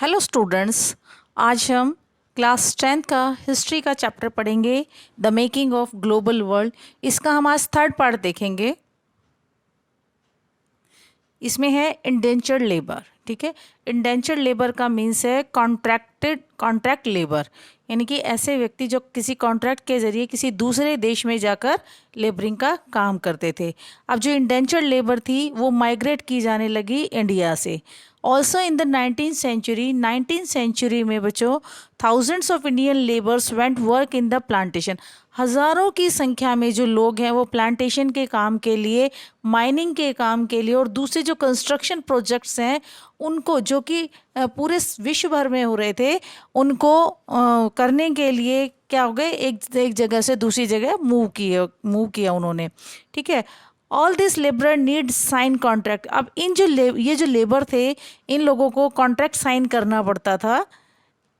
Hello students, आज हम class 10th का हिस्ट्री का चैप्टर पढ़ेंगे, the making of global world. इसका हम आज थर्ड पार्ट देखेंगे। इसमें है इंडेंचर्ड लेबर। ठीक है, इंडेंचर्ड लेबर का मीन्स है कॉन्ट्रैक्ट लेबर, यानी कि ऐसे व्यक्ति जो किसी कॉन्ट्रैक्ट के जरिए किसी दूसरे देश में जाकर लेबरिंग का काम करते थे। अब जो इंडेंचर्ड लेबर थी वो माइग्रेट की जाने लगी इंडिया से। Also in the 19th century में बच्चों thousands of Indian labours went work in the plantation. हज़ारों की संख्या में जो लोग हैं वो प्लांटेशन के काम के लिए, माइनिंग के काम के लिए और दूसरे जो कंस्ट्रक्शन प्रोजेक्ट्स हैं उनको, जो कि पूरे विश्व भर में हो रहे थे, उनको करने के लिए क्या हो गए, एक जगह से दूसरी जगह मूव किया उन्होंने। ठीक है, all this labour need sign contract. अब ये जो लेबर थे, इन लोगों को कॉन्ट्रैक्ट साइन करना पड़ता था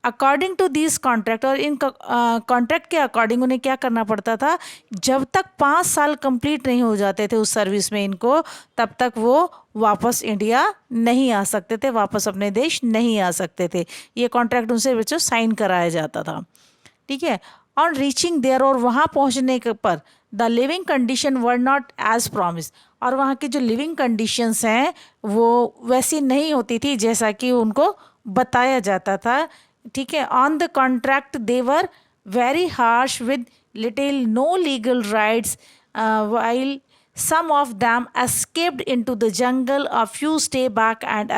अकॉर्डिंग टू दिस कॉन्ट्रैक्ट, और इन कॉन्ट्रैक्ट के अकॉर्डिंग उन्हें क्या करना पड़ता था, जब तक 5 साल कंप्लीट नहीं हो जाते थे उस सर्विस में इनको, तब तक वो वापस इंडिया नहीं आ सकते थे, वापस अपने देश नहीं आ सकते थे। ये कॉन्ट्रैक्ट उनसे बच्चों साइन कराया जाता था। ठीक है, ऑन रीचिंग देयर, और वहाँ पहुँचने पर the living condition were not as promise, और वहाँ की जो लिविंग कंडीशंस हैं वो वैसी नहीं होती थी जैसा कि उनको बताया जाता था। ठीक है, on the contract they were very harsh with little no legal rights, while some of them escaped into the jungle, a few stay back and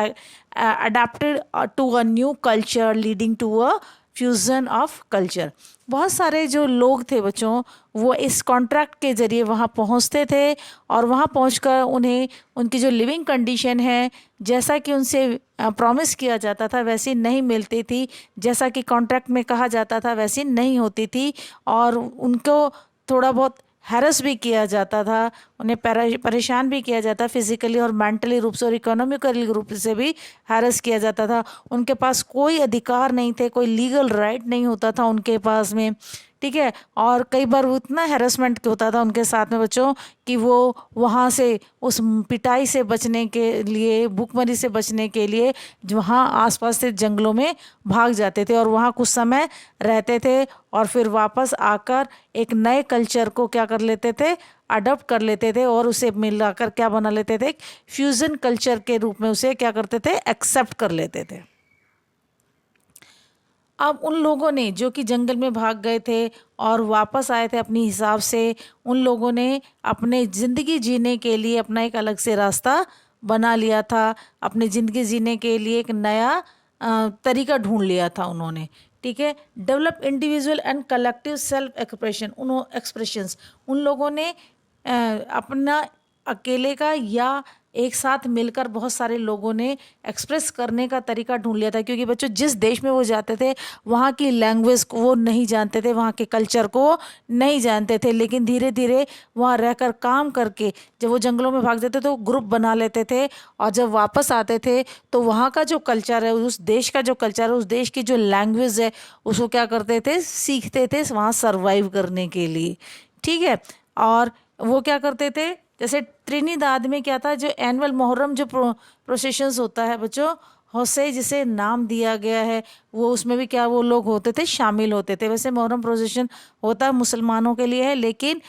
adapted to a new culture leading to a fusion of culture. बहुत सारे जो लोग थे बच्चों, वो इस contract के ज़रिए वहाँ पहुँचते थे और वहाँ पहुँचकर उन्हें उनकी जो लिविंग कंडीशन है, जैसा कि उनसे प्रॉमिस किया जाता था वैसी नहीं मिलती थी, जैसा कि कॉन्ट्रैक्ट में कहा जाता था वैसी नहीं होती थी, और उनको थोड़ा बहुत हैरस भी किया जाता था, उन्हें परेशान भी किया जाता, फिजिकली और मेंटली रूप से और इकोनॉमिकली रूप से भी हैरस किया जाता था। उनके पास कोई अधिकार नहीं थे, कोई लीगल राइट नहीं होता था उनके पास में। ठीक है, और कई बार वो इतना हैरेसमेंट होता था उनके साथ में बच्चों कि वो वहाँ से उस पिटाई से बचने के लिए, भूखमरी से बचने के लिए वहाँ आसपास से जंगलों में भाग जाते थे और वहाँ कुछ समय रहते थे और फिर वापस आकर एक नए कल्चर को क्या कर लेते थे, अडॉप्ट कर लेते थे और उसे मिलाकर क्या बना लेते थे, फ्यूज़न कल्चर के रूप में उसे क्या करते थे, एक्सेप्ट कर लेते थे। अब उन लोगों ने जो कि जंगल में भाग गए थे और वापस आए थे अपने हिसाब से, उन लोगों ने अपने ज़िंदगी जीने के लिए अपना एक अलग से रास्ता बना लिया था, अपनी ज़िंदगी जीने के लिए एक नया तरीका ढूंढ लिया था उन्होंने। ठीक है, develop individual and collective self expressions, उन लोगों ने अपना अकेले का या एक साथ मिलकर बहुत सारे लोगों ने एक्सप्रेस करने का तरीका ढूंढ लिया था, क्योंकि बच्चों जिस देश में वो जाते थे वहाँ की लैंग्वेज को वो नहीं जानते थे, वहाँ के कल्चर को वो नहीं जानते थे, लेकिन धीरे धीरे वहाँ रहकर काम करके जब वो जंगलों में भाग जाते तो ग्रुप बना लेते थे, और जब वापस आते थे तो वहाँ का जो कल्चर है, उस देश का जो कल्चर है, उस देश की जो लैंग्वेज है, उसको क्या करते थे, सीखते थे वहाँ सर्वाइव करने के लिए। ठीक है, और वो क्या करते थे, जैसे त्रिनिदाद में क्या था, जो एनुअल मुहर्रम जो प्रोसेशंस होता है बच्चों, होसे जिसे नाम दिया गया है, वो उसमें भी क्या वो लोग होते थे, शामिल होते थे। वैसे मुहर्रम प्रोसेशन होता है मुसलमानों के लिए है, लेकिन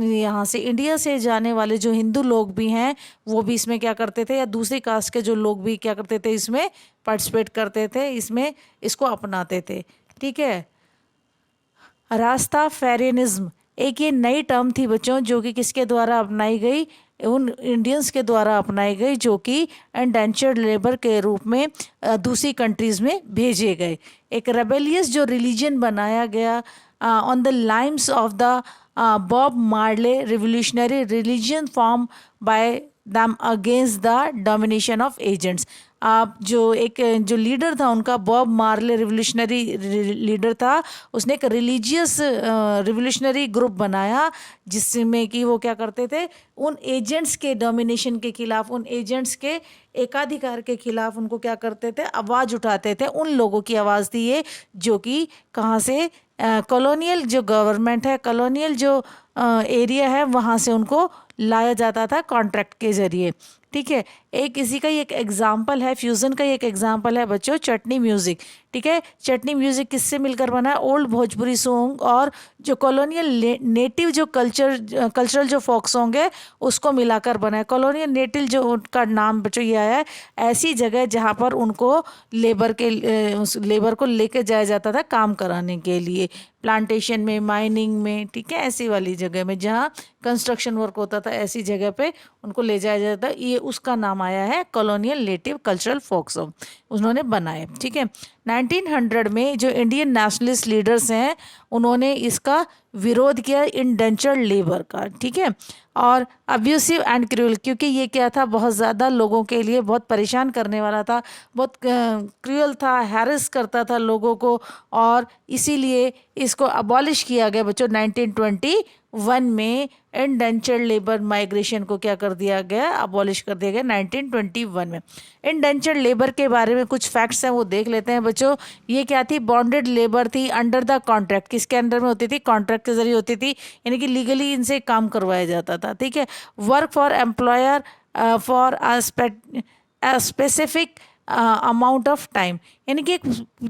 यहाँ से इंडिया से जाने वाले जो हिंदू लोग भी हैं वो भी इसमें क्या करते थे, या दूसरी कास्ट के जो लोग भी क्या करते थे, इसमें पार्टिसिपेट करते थे, इसमें इसको अपनाते थे। ठीक है, रास्ताफेरिनिज्म एक ये नई टर्म थी बच्चों, जो कि किसके द्वारा अपनाई गई, उन इंडियंस के द्वारा अपनाई गई जो कि इंडेंचर्ड लेबर के रूप में दूसरी कंट्रीज़ में भेजे गए। एक रेबेलियस जो रिलीजन बनाया गया on the lines of the Bob Marley revolutionary religion form by them against the domination of agents. आप जो लीडर था उनका, बॉब मार्ले रिवोल्यूशनरी लीडर था, उसने एक रिलीजियस रिवोल्यूशनरी ग्रुप बनाया जिसमें कि वो क्या करते थे, उन एजेंट्स के डोमिनेशन के खिलाफ, उन एजेंट्स के एकाधिकार के खिलाफ उनको क्या करते थे, आवाज़ उठाते थे। उन लोगों की आवाज़ थी ये, जो कि कहाँ से, कॉलोनियल जो गवर्नमेंट है, कॉलोनियल जो एरिया है, वहाँ से उनको लाया जाता था कॉन्ट्रैक्ट के ज़रिए। ठीक है। एक इसी का ही एक एग्जाम्पल है, फ्यूज़न का ही एक एग्जाम्पल है बच्चों, चटनी म्यूज़िक। ठीक है, चटनी म्यूज़िक किससे मिलकर बना है? ओल्ड भोजपुरी सॉन्ग और जो कॉलोनियल नेटिव जो कल्चरल जो फोक सॉन्ग है उसको मिलाकर बना है। कॉलोनियल नेटिव जो उनका नाम बच्चों ये आया है ऐसी जगह जहाँ पर उनको उस लेबर को लेके जाया जाता था काम कराने के लिए, प्लांटेशन में, माइनिंग में, ठीक है, ऐसी वाली जगह में जहाँ कंस्ट्रक्शन वर्क होता था, ऐसी जगह पे उनको ले जाया जाता है। ये उसका नाम आया है colonial native cultural folk song, उन्होंने बनाए। ठीक है, 1900 में जो इंडियन नेशनलिस्ट लीडर्स हैं उन्होंने इसका विरोध किया, इंडेंचर्ड लेबर का। ठीक है, और अब्यूसिव एंड क्रूअल, क्योंकि ये क्या था, बहुत ज़्यादा लोगों के लिए बहुत परेशान करने वाला था, बहुत क्रूअल था, हैरेस करता था लोगों को, और इसीलिए इसको अबॉलिश किया गया बच्चों 1921 में। इंडेंचर्ड लेबर माइग्रेशन को क्या कर दिया गया? अबॉलिश कर दिया गया 1921 में। इंडेंचर्ड लेबर के बारे में कुछ फैक्ट्स हैं वो देख लेते हैं बच्चों। ये क्या थी? बॉन्डेड लेबर थी अंडर द कॉन्ट्रैक्ट। किसके अंडर में होती थी? कॉन्ट्रैक्ट के जरिए होती थी, यानी कि लीगली इनसे काम करवाया जाता था। ठीक है, work for employer for a specific amount of time, यानी कि एक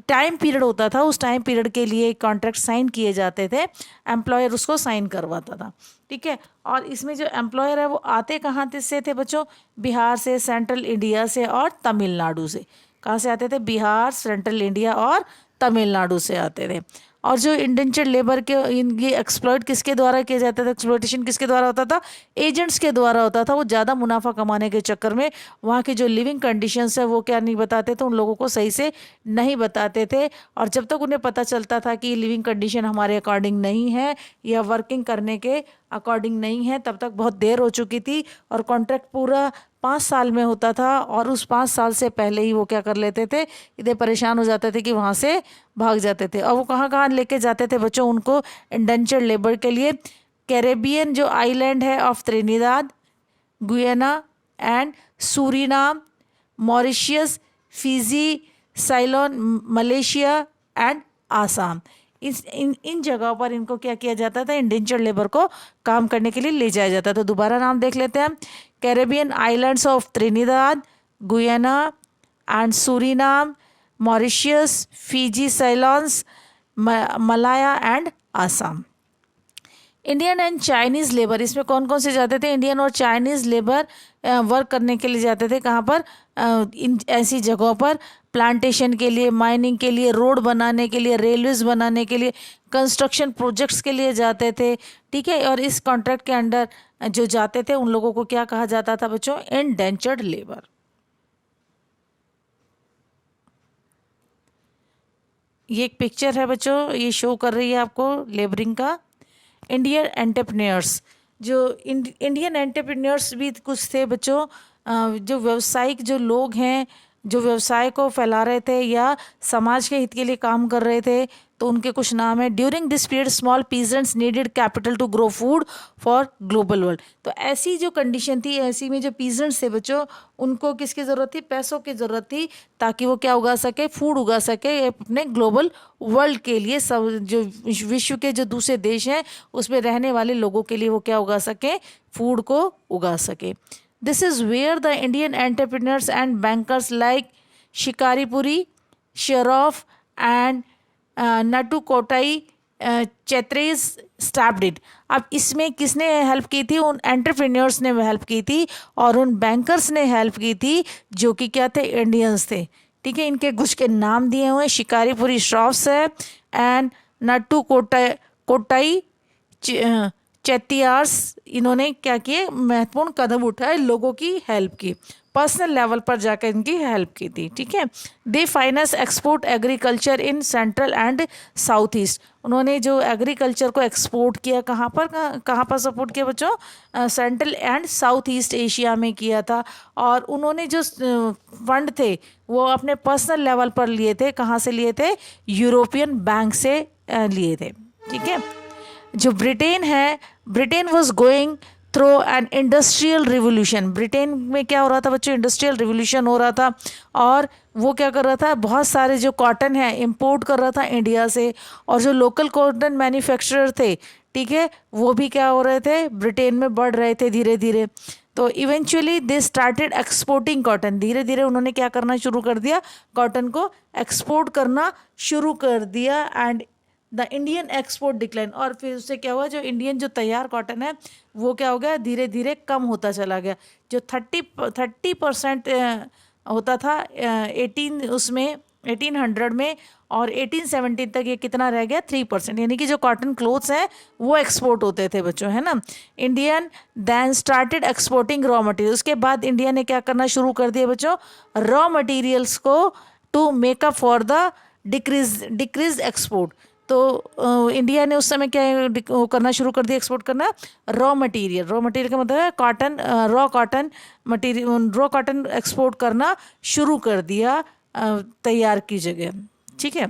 टाइम पीरियड होता था, उस टाइम पीरियड के लिए कॉन्ट्रैक्ट साइन किए जाते थे, एम्प्लॉयर उसको साइन करवाता था। ठीक है, और इसमें जो एम्प्लॉयर है वो आते कहाँ से थे बच्चों? बिहार से, सेंट्रल इंडिया से और तमिलनाडु से। कहाँ से आते थे? बिहार, सेंट्रल इंडिया और तमिलनाडु से आते थे। और जो इंडेंचर्ड लेबर के ये एक्सप्लॉइट किसके द्वारा किया जाता था? एक्सप्लॉइटेशन किसके द्वारा होता था? एजेंट्स के द्वारा होता था। वो ज़्यादा मुनाफा कमाने के चक्कर में वहाँ की जो लिविंग कंडीशंस है वो क्या नहीं बताते थे, उन लोगों को सही से नहीं बताते थे। और जब तक उन्हें पता चलता था कि लिविंग कंडीशन हमारे अकॉर्डिंग नहीं है या वर्किंग करने के अकॉर्डिंग नहीं है, तब तक बहुत देर हो चुकी थी। और कॉन्ट्रैक्ट पूरा 5 साल में होता था, और उस 5 साल से पहले ही वो क्या कर लेते थे, इतने परेशान हो जाते थे कि वहाँ से भाग जाते थे। और वो कहाँ कहाँ लेके जाते थे बच्चों उनको इंडेंचर्ड लेबर के लिए? कैरेबियन जो आइलैंड है of Trinidad, Guyana and Suriname, Mauritius, Fiji, Ceylon, Malaysia and Assam, इन जगहों पर इनको क्या किया जाता था? इंडेंचर्ड लेबर को काम करने के लिए ले जाया जाता था। दोबारा नाम देख लेते हैं। Caribbean islands of Trinidad, Guyana and Suriname, Mauritius, Fiji, Ceylons, Malaya and Assam. Indian and Chinese labour, इसमें कौन कौन से जाते थे? इंडियन और चाइनीज़ लेबर वर्क करने के लिए जाते थे। कहाँ पर? इन ऐसी जगहों पर, प्लांटेशन के लिए, माइनिंग के लिए, रोड बनाने के लिए, रेलवेज बनाने के लिए, कंस्ट्रक्शन प्रोजेक्ट्स के लिए जाते थे। ठीक है, और इस कॉन्ट्रैक्ट के अंडर जो जाते थे उन लोगों को क्या कहा जाता था बच्चों? Indentured labour. ये एक पिक्चर है बच्चों, ये शो कर रही है आपको लेबरिंग का। इंडियन एंटरप्रेन्योर्स, जो इंडियन एंटरप्रेन्योर्स भी कुछ थे बच्चों, जो व्यावसायिक जो लोग हैं, जो व्यवसाय को फैला रहे थे या समाज के हित के लिए काम कर रहे थे, तो उनके कुछ नाम है। During this period small peasants needed capital to grow food for global world. तो ऐसी जो कंडीशन थी, ऐसी में जो पीजेंट्स थे बच्चों, उनको किसकी ज़रूरत थी? पैसों की ज़रूरत थी, ताकि वो क्या उगा सके? फूड उगा सके अपने ग्लोबल वर्ल्ड के लिए। सब जो विश्व के जो दूसरे देश हैं उसमें रहने वाले लोगों के लिए वो क्या उगा सके? फूड को उगा सके। This is where the Indian entrepreneurs and bankers like Shikarpuri, Shroff and Nattukottai Chettiars staffed it. अब इसमें किसने हेल्प की थी? उन एंटरप्रेन्योर्स ने हेल्प की थी और उन बैंकर्स ने हेल्प की थी जो कि क्या थे? इंडियंस थे। ठीक है, इनके कुछ के नाम दिए हुए, शिकारीपुरी श्रॉफ्स है एंड नटू कोटाई चैतियार्स। इन्होंने क्या किए? महत्वपूर्ण कदम उठाए, लोगों की हेल्प की, पर्सनल लेवल पर जाकर इनकी हेल्प की थी। ठीक है, they finance export agriculture in central and south east. उन्होंने जो एग्रीकल्चर को एक्सपोर्ट किया, कहाँ पर सपोर्ट किया बच्चों? Central and south east Asia में किया था। और उन्होंने जो फंड थे वो अपने पर्सनल लेवल पर लिए थे। कहाँ से लिए थे? यूरोपियन बैंक से लिए थे। ठीक है, जो ब्रिटेन है, Britain was going through an industrial revolution. Britain में क्या हो रहा था बच्चों? इंडस्ट्रियल रिवोल्यूशन हो रहा था, और वो क्या कर रहा था? बहुत सारे जो कॉटन है इंपोर्ट कर रहा था इंडिया से, और जो लोकल कॉटन मैन्युफैक्चरर थे, ठीक है, वो भी क्या हो रहे थे? ब्रिटेन में बढ़ रहे थे धीरे धीरे। तो eventually they started exporting cotton, धीरे धीरे उन्होंने क्या करना शुरू कर दिया, कॉटन को एक्सपोर्ट करना शुरू कर दिया। And the Indian export decline, और फिर उससे क्या हुआ, जो इंडियन जो तैयार कॉटन है वो क्या हो गया, धीरे धीरे कम होता चला गया। जो 30% होता था 1800 में, और 1817 तक ये कितना रह गया, 3%। यानी कि जो कॉटन क्लोथ्स हैं वो एक्सपोर्ट होते थे बच्चों, है ना। Indian then started exporting raw material, उसके बाद इंडिया ने क्या करना शुरू कर दिया बच्चों, रॉ मटेरियल्स को to make up for the decrease export. तो इंडिया ने उस समय क्या वो करना शुरू कर दिया, एक्सपोर्ट करना रॉ मटेरियल। रॉ मटेरियल का मतलब है cotton, raw cotton material, raw cotton export करना शुरू कर दिया तैयार की जगह, ठीक है।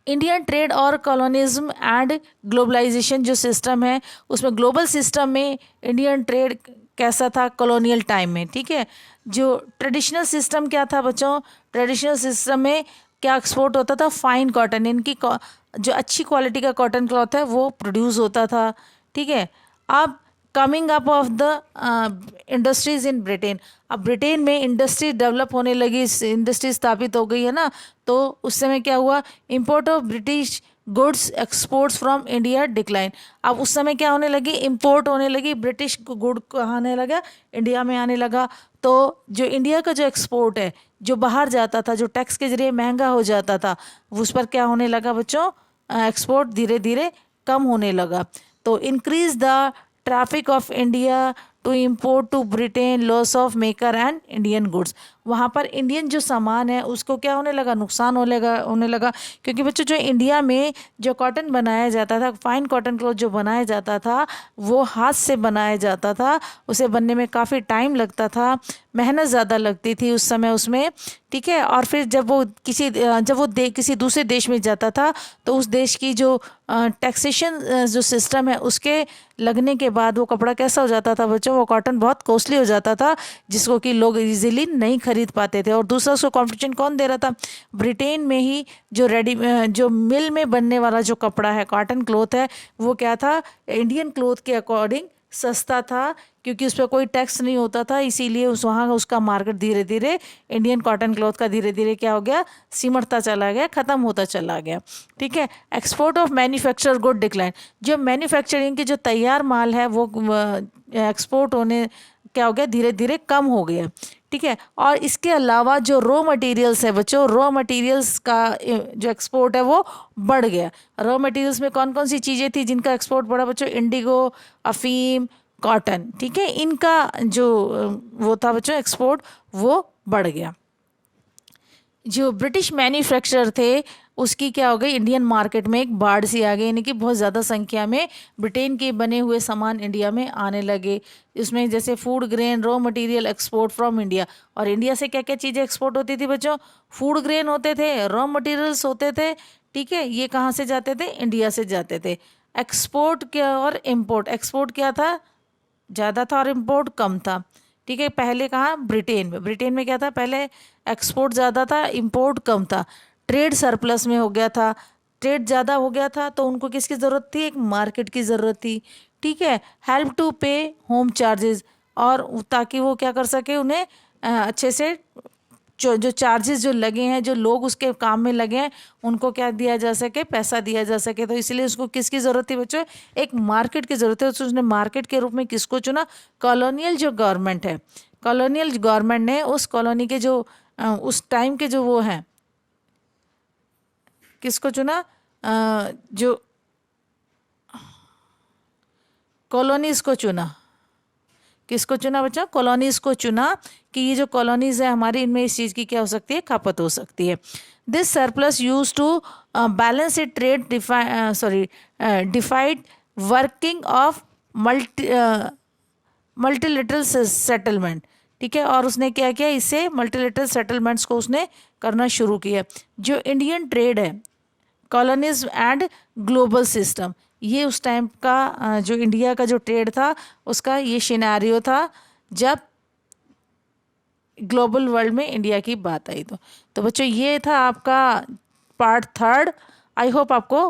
इंडियन ट्रेड और कॉलोनिज्म एंड ग्लोबलाइजेशन जो सिस्टम है, उसमें ग्लोबल सिस्टम में इंडियन ट्रेड कैसा था कॉलोनियल टाइम में, ठीक है। जो ट्रेडिशनल सिस्टम क्या था बच्चों, ट्रेडिशनल सिस्टम में क्या एक्सपोर्ट होता था, फाइन कॉटन, इनकी जो अच्छी क्वालिटी का कॉटन क्लॉथ है वो प्रोड्यूस होता था, ठीक है। अब coming up of the industries in Britain, अब ब्रिटेन में इंडस्ट्री डेवलप होने लगी, इंडस्ट्री स्थापित हो गई है ना, तो उस समय क्या हुआ, import of British goods exports from India decline. अब उस समय क्या होने लगी, इंपोर्ट होने लगी, ब्रिटिश गुड आने लगा, इंडिया में आने लगा। तो जो इंडिया का जो एक्सपोर्ट है, जो बाहर जाता था, जो टैक्स के जरिए महंगा हो जाता था, उस पर क्या होने लगा बच्चों, एक्सपोर्ट धीरे धीरे कम होने लगा। तो increase the traffic of India to import to Britain, loss of maker and Indian goods. वहाँ पर इंडियन जो सामान है उसको क्या होने लगा, नुकसान होने लगा, क्योंकि बच्चों जो इंडिया में जो कॉटन बनाया जाता था, फाइन कॉटन क्लॉथ जो बनाया जाता था वो हाथ से बनाया जाता था, उसे बनने में काफ़ी टाइम लगता था, मेहनत ज़्यादा लगती थी उस समय उसमें, ठीक है। और फिर जब वो किसी दूसरे देश में जाता था तो उस देश की जो टैक्सेशन जो सिस्टम है उसके लगने के बाद वो कपड़ा कैसा हो जाता था बच्चों, वो कॉटन बहुत कॉस्टली हो जाता था, जिसको कि लोग इजीली नहीं खरीद पाते थे। और दूसरा उसको कंपटीशन कौन दे रहा था, ब्रिटेन में ही जो मिल में बनने वाला जो कपड़ा है, कॉटन क्लॉथ है, वो क्या था, इंडियन क्लॉथ के अकॉर्डिंग सस्ता था, क्योंकि उस पर कोई टैक्स नहीं होता था, इसीलिए वहाँ उसका मार्केट धीरे धीरे इंडियन कॉटन क्लॉथ का धीरे धीरे क्या हो गया, सिमटता चला गया, ख़त्म होता चला गया, ठीक है। Export of manufacture good decline, जो मैन्युफैक्चरिंग के जो तैयार माल है वो एक्सपोर्ट होने क्या हो गया, धीरे धीरे कम हो गया, ठीक है। और इसके अलावा जो रॉ मटेरियल्स है बच्चों, रॉ मटेरियल्स का जो एक्सपोर्ट है वो बढ़ गया। रॉ मटेरियल्स में कौन कौन सी चीज़ें थी जिनका एक्सपोर्ट बढ़ा बच्चों, इंडिगो, अफीम, कॉटन, ठीक है, इनका जो वो था बच्चों एक्सपोर्ट वो बढ़ गया। जो ब्रिटिश मैन्युफैक्चरर थे उसकी क्या हो गई, इंडियन मार्केट में एक बाढ़ सी आ गई, यानी कि बहुत ज़्यादा संख्या में ब्रिटेन के बने हुए सामान इंडिया में आने लगे। इसमें जैसे food grain, raw material export from India, और इंडिया से क्या क्या चीज़ें एक्सपोर्ट होती थी बच्चों, फूड ग्रेन होते थे, रॉ मटेरियल्स होते थे, ठीक है, ये कहाँ से जाते थे, इंडिया से जाते थे। एक्सपोर्ट क्या और इम्पोर्ट, एक्सपोर्ट क्या था, ज़्यादा था और इम्पोर्ट कम था, ठीक है। पहले कहाँ, ब्रिटेन में क्या था, पहले एक्सपोर्ट ज़्यादा था, इम्पोर्ट कम था, ट्रेड सरप्लस में हो गया था, ट्रेड ज़्यादा हो गया था, तो उनको किसकी ज़रूरत थी, एक मार्केट की ज़रूरत थी, ठीक है। हेल्प टू पे होम चार्जेस, और ताकि वो क्या कर सके, उन्हें अच्छे से जो चार्जेस जो लगे हैं, जो लोग उसके काम में लगे हैं, उनको क्या दिया जा सके, पैसा दिया जा सके। तो इसलिए उसको किसकी ज़रूरत थी बच्चों, एक मार्केट की ज़रूरत है। तो उसने मार्केट के रूप में किसको चुना, कॉलोनियल जो गवर्नमेंट है, कॉलोनियल गवर्नमेंट ने उस कॉलोनी के जो उस टाइम के जो वो हैं, किसको चुना, जो कॉलोनीज़ को चुना, किसको चुना बच्चा, कॉलोनीज़ को चुना, कि ये जो कॉलोनीज़ है हमारी, इनमें इस चीज़ की क्या हो सकती है, खपत हो सकती है। This surplus use to balance it trade defied working of multilateral settlement, ठीक है। और उसने क्या किया, इससे मल्टीलेटरल सेटलमेंट्स को उसने करना शुरू किया। जो इंडियन ट्रेड है, कॉलोनिज्म एंड ग्लोबल सिस्टम, ये उस टाइम का जो इंडिया का जो ट्रेड था उसका ये सिनेरियो था जब ग्लोबल वर्ल्ड में इंडिया की बात आई। तो बच्चों ये था आपका पार्ट 3। आई होप आपको